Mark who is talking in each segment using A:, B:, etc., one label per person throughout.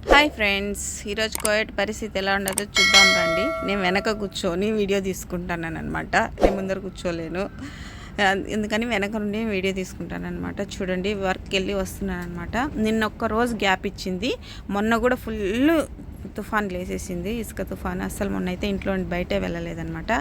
A: Hi friends, ఈరోజు Covid పరిస్థితి ఎలా ఉండదో చూద్దాం రండి. నేను వెనక కూర్చొని వీడియో తీసుకుంటాను అనమాట. నేను ముందర కూర్చోలేను, ఎందుకని వెనక నుండి వీడియో తీసుకుంటాను అనమాట. చూడండి, వర్క్కి వెళ్ళి వస్తున్నాను అనమాట. నిన్న ఒక్క రోజు గ్యాప్ ఇచ్చింది, మొన్న కూడా ఫుల్ తుఫాన్ లేసేసింది, ఇసుక తుఫాన్. అస్సలు మొన్న అయితే ఇంట్లో బయటే వెళ్ళలేదనమాట.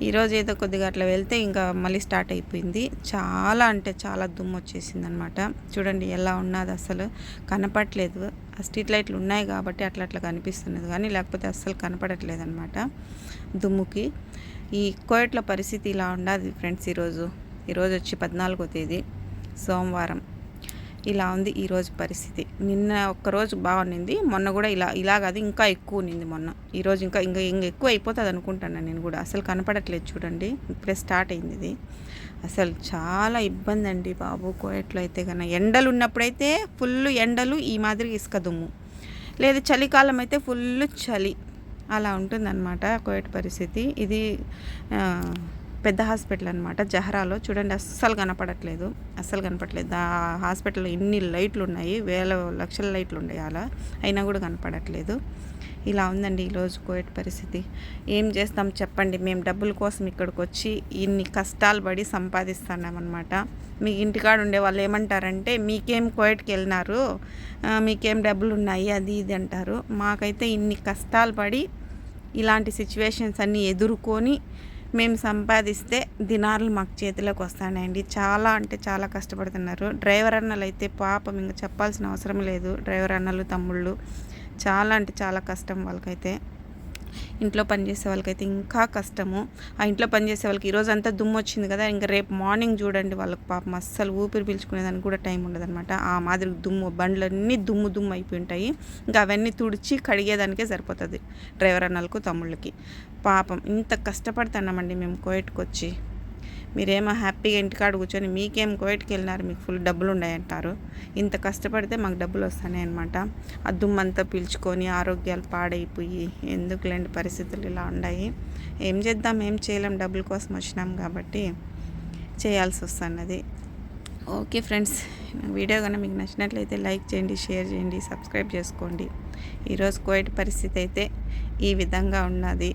A: ఈరోజు ఏదో కొద్దిగా అట్లా వెళ్తే ఇంకా మళ్ళీ స్టార్ట్ అయిపోయింది. చాలా అంటే చాలా దుమ్ము వచ్చేసింది అనమాట. చూడండి ఎలా ఉన్నది, అసలు కనపట్లేదు. ఆ స్ట్రీట్ లైట్లు ఉన్నాయి కాబట్టి అట్లా అట్లా కనిపిస్తున్నది, కానీ లేకపోతే అస్సలు కనపడట్లేదు అనమాట దుమ్ముకి. ఈ కోవిడ్లో పరిస్థితి ఇలా ఉండదు ఫ్రెండ్స్. ఈరోజు వచ్చి 14వ తేదీ సోమవారం. ఇలా ఉంది ఈరోజు పరిస్థితి. నిన్న ఒక్కరోజు బాగుండింది, మొన్న కూడా ఇలా కాదు, ఇంకా ఎక్కువ ఉన్నింది మొన్న. ఈరోజు ఇంకా ఇంకా ఇంకా ఎక్కువ అయిపోతుంది అనుకుంటాను నేను కూడా. అసలు కనపడట్లేదు చూడండి, ఇప్పుడే స్టార్ట్ అయింది ఇది. అసలు చాలా ఇబ్బంది అండి బాబు కోవిడ్లో అయితే కన్నా. ఎండలు ఉన్నప్పుడైతే ఫుల్ ఎండలు, ఈ మాదిరి ఇసుక దుమ్ము. లేదు చలికాలం అయితే ఫుల్ చలి. అలా ఉంటుందన్నమాట కోవిడ్ పరిస్థితి. ఇది పెద్ద హాస్పిటల్ అనమాట, జహరాలో. చూడండి అస్సలు కనపడట్లేదు. ఆ హాస్పిటల్లో ఇన్ని లైట్లు ఉన్నాయి, వేల లక్షల లైట్లు ఉన్నాయి అలా, అయినా కూడా కనపడట్లేదు. ఇలా ఉందండి ఈరోజు కోవిడ్ పరిస్థితి. ఏం చేస్తాం చెప్పండి. మేము డబ్బుల కోసం ఇక్కడికి వచ్చి ఇన్ని కష్టాలు పడి సంపాదిస్తున్నామన్నమాట. మీ ఇంటికాడ ఉండే వాళ్ళు ఏమంటారంటే, మీకేం కోవిడ్కి వెళ్ళినారు, మీకేం డబ్బులు ఉన్నాయి, అది ఇది అంటారు. మాకైతే ఇన్ని కష్టాలు పడి ఇలాంటి సిచ్యువేషన్స్ అన్నీ ఎదుర్కొని మేము సంపాదిస్తే దినాలు మాకు చేతిలోకి వస్తాయండి. చాలా అంటే చాలా కష్టపడుతున్నారు. డ్రైవర్ అన్నలు అయితే పాపం ఇంకా చెప్పాల్సిన అవసరం లేదు. డ్రైవర్ అన్నలు, తమ్ముళ్ళు చాలా అంటే చాలా కష్టం వాళ్ళకైతే. ఇంట్లో పనిచేసే వాళ్ళకైతే ఇంకా కష్టము. ఆ ఇంట్లో పనిచేసే వాళ్ళకి ఈరోజు అంతా దుమ్ము వచ్చింది కదా, ఇంకా రేపు మార్నింగ్ చూడండి వాళ్ళకి పాపం అస్సలు ఊపిరి పీల్చుకునేదానికి కూడా టైం ఉండదన్నమాట. ఆ మాదిరి దుమ్ము, బండ్లన్నీ దుమ్ము అయిపోయి ఉంటాయి. ఇంకా అవన్నీ తుడిచి కడిగేదానికే సరిపోతుంది డ్రైవర్ అన్నలకు, తమ్ముళ్ళకి. పాపం ఇంత కష్టపడుతున్నామండి మేము కోవిడ్కి వచ్చి. మీరేమో హ్యాపీగా ఇంటికాడ కూర్చొని మీకేం కోవిడ్కి వెళ్ళినారు, మీకు ఫుల్ డబ్బులు ఉన్నాయంటారు. ఇంత కష్టపడితే మాకు డబ్బులు వస్తాయి అనమాట. ఆ దుమ్మంతా పీల్చుకొని ఆరోగ్యాలు పాడైపోయి ఎందుకులేండి పరిస్థితులు ఇలా ఉన్నాయి. ఏం చేద్దాం, ఏం చేయలేం, డబ్బుల కోసం వచ్చినాం కాబట్టి చేయాల్సి వస్తున్నది. ఓకే ఫ్రెండ్స్, వీడియో కన్నా మీకు నచ్చినట్లయితే లైక్ చేయండి, షేర్ చేయండి, సబ్స్క్రైబ్ చేసుకోండి. ఈరోజు కోవిడ్ పరిస్థితి అయితే ఈ విధంగా ఉన్నది.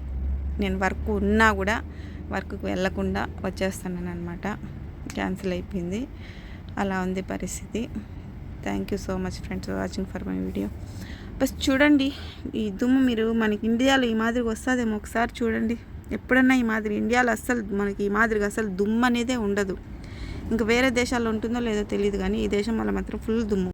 A: నేను వర్క్ ఉన్నా కూడా వర్క్కి వెళ్ళకుండా వచ్చేస్తున్నాను అనమాట. క్యాన్సిల్ అయిపోయింది. అలా ఉంది పరిస్థితి. Thank you so much friends for watching for my video. Bus చూడండి, ఈ దుమ్ము మీరు మనకి ఇండియాలో ఈ మాదిరిగా వస్తుందేమో ఒకసారి చూడండి. ఎప్పుడన్నా ఈ మాదిరి ఇండియాలో అస్సలు మనకి ఈ మాదిరిగా అసలు దుమ్ము అనేదే ఉండదు. ఇంకా వేరే దేశాల్లో ఉంటుందో లేదో తెలియదు, కానీ ఈ దేశం వల్ల మాత్రం ఫుల్ దుమ్ము.